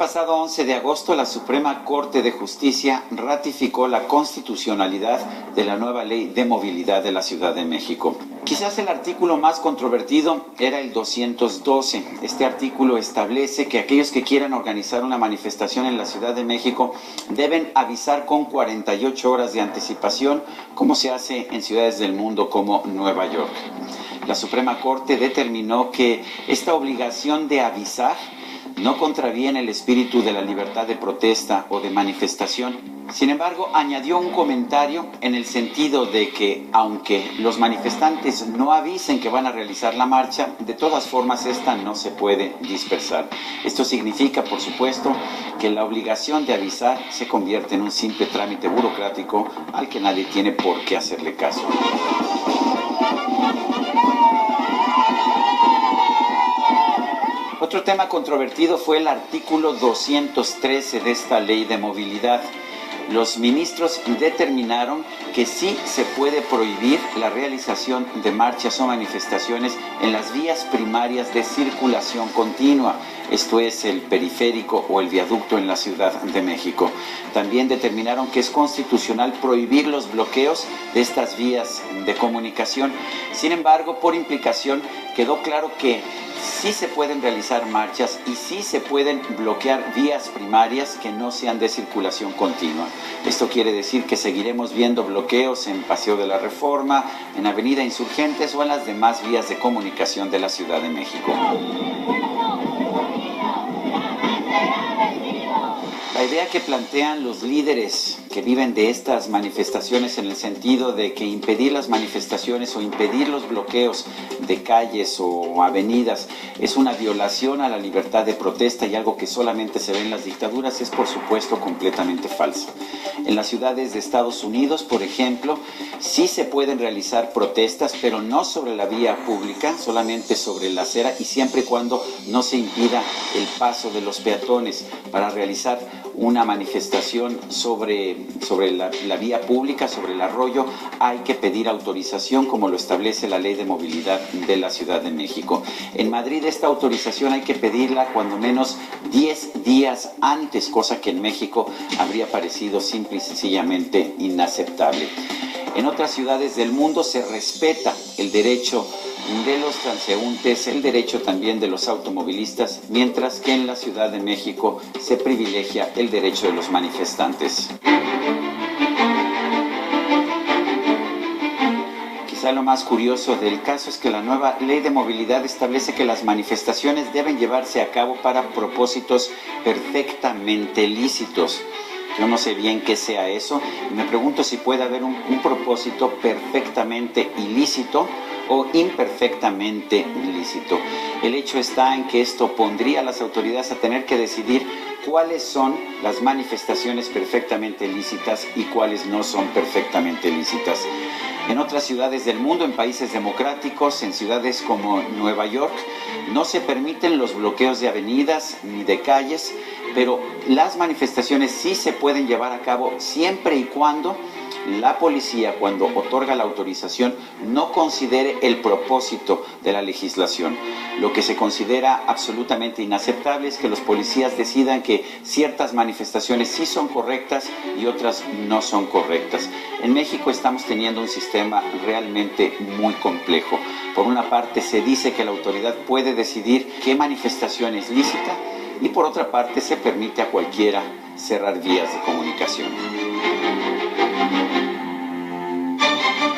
pasado 11 de agosto, la Suprema Corte de Justicia ratificó la constitucionalidad de la nueva Ley de Movilidad de la Ciudad de México. Quizás el artículo más controvertido era el 212. Este artículo establece que aquellos que quieran organizar una manifestación en la Ciudad de México deben avisar con 48 horas de anticipación, como se hace en ciudades del mundo como Nueva York. La Suprema Corte determinó que esta obligación de avisar no contraviene el espíritu de la libertad de protesta o de manifestación. Sin embargo, añadió un comentario en el sentido de que, aunque los manifestantes no avisen que van a realizar la marcha, de todas formas esta no se puede dispersar. Esto significa, por supuesto, que la obligación de avisar se convierte en un simple trámite burocrático al que nadie tiene por qué hacerle caso. Otro tema controvertido fue el artículo 213 de esta ley de movilidad. Los ministros determinaron que sí se puede prohibir la realización de marchas o manifestaciones en las vías primarias de circulación continua, esto es el periférico o el viaducto en la Ciudad de México. También determinaron que es constitucional prohibir los bloqueos de estas vías de comunicación. Sin embargo, por implicación, quedó claro que sí se pueden realizar marchas y sí se pueden bloquear vías primarias que no sean de circulación continua. Esto quiere decir que seguiremos viendo bloqueos en Paseo de la Reforma, en Avenida Insurgentes o en las demás vías de comunicación de la Ciudad de México. La idea que plantean los líderes que viven de estas manifestaciones en el sentido de que impedir las manifestaciones o impedir los bloqueos de calles o avenidas es una violación a la libertad de protesta y algo que solamente se ve en las dictaduras es por supuesto completamente falso. En las ciudades de Estados Unidos, por ejemplo, sí se pueden realizar protestas, pero no sobre la vía pública, solamente sobre la acera y siempre y cuando no se impida el paso de los peatones. Para realizar una manifestación sobre la vía pública, sobre el arroyo, hay que pedir autorización como lo establece la Ley de Movilidad de la Ciudad de México. En Madrid esta autorización hay que pedirla cuando menos 10 días antes, cosa que en México habría parecido simple y sencillamente inaceptable. En otras ciudades del mundo se respeta el derecho de los transeúntes, el derecho también de los automovilistas, mientras que en la Ciudad de México se privilegia el derecho de los manifestantes. Quizá lo más curioso del caso es que la nueva ley de movilidad establece que las manifestaciones deben llevarse a cabo para propósitos perfectamente lícitos. Yo no sé bien qué sea eso y me pregunto si puede haber un propósito perfectamente ilícito o imperfectamente ilícito. El hecho está en que esto pondría a las autoridades a tener que decidir cuáles son las manifestaciones perfectamente lícitas y cuáles no son perfectamente lícitas. En otras ciudades del mundo, en países democráticos, en ciudades como Nueva York, no se permiten los bloqueos de avenidas ni de calles, pero las manifestaciones sí se pueden llevar a cabo siempre y cuando la policía, cuando otorga la autorización, no considere el propósito de la legislación. Lo que se considera absolutamente inaceptable es que los policías decidan que ciertas manifestaciones sí son correctas y otras no son correctas. En México estamos teniendo un sistema realmente muy complejo. Por una parte se dice que la autoridad puede decidir qué manifestación es lícita y por otra parte se permite a cualquiera cerrar vías de comunicación.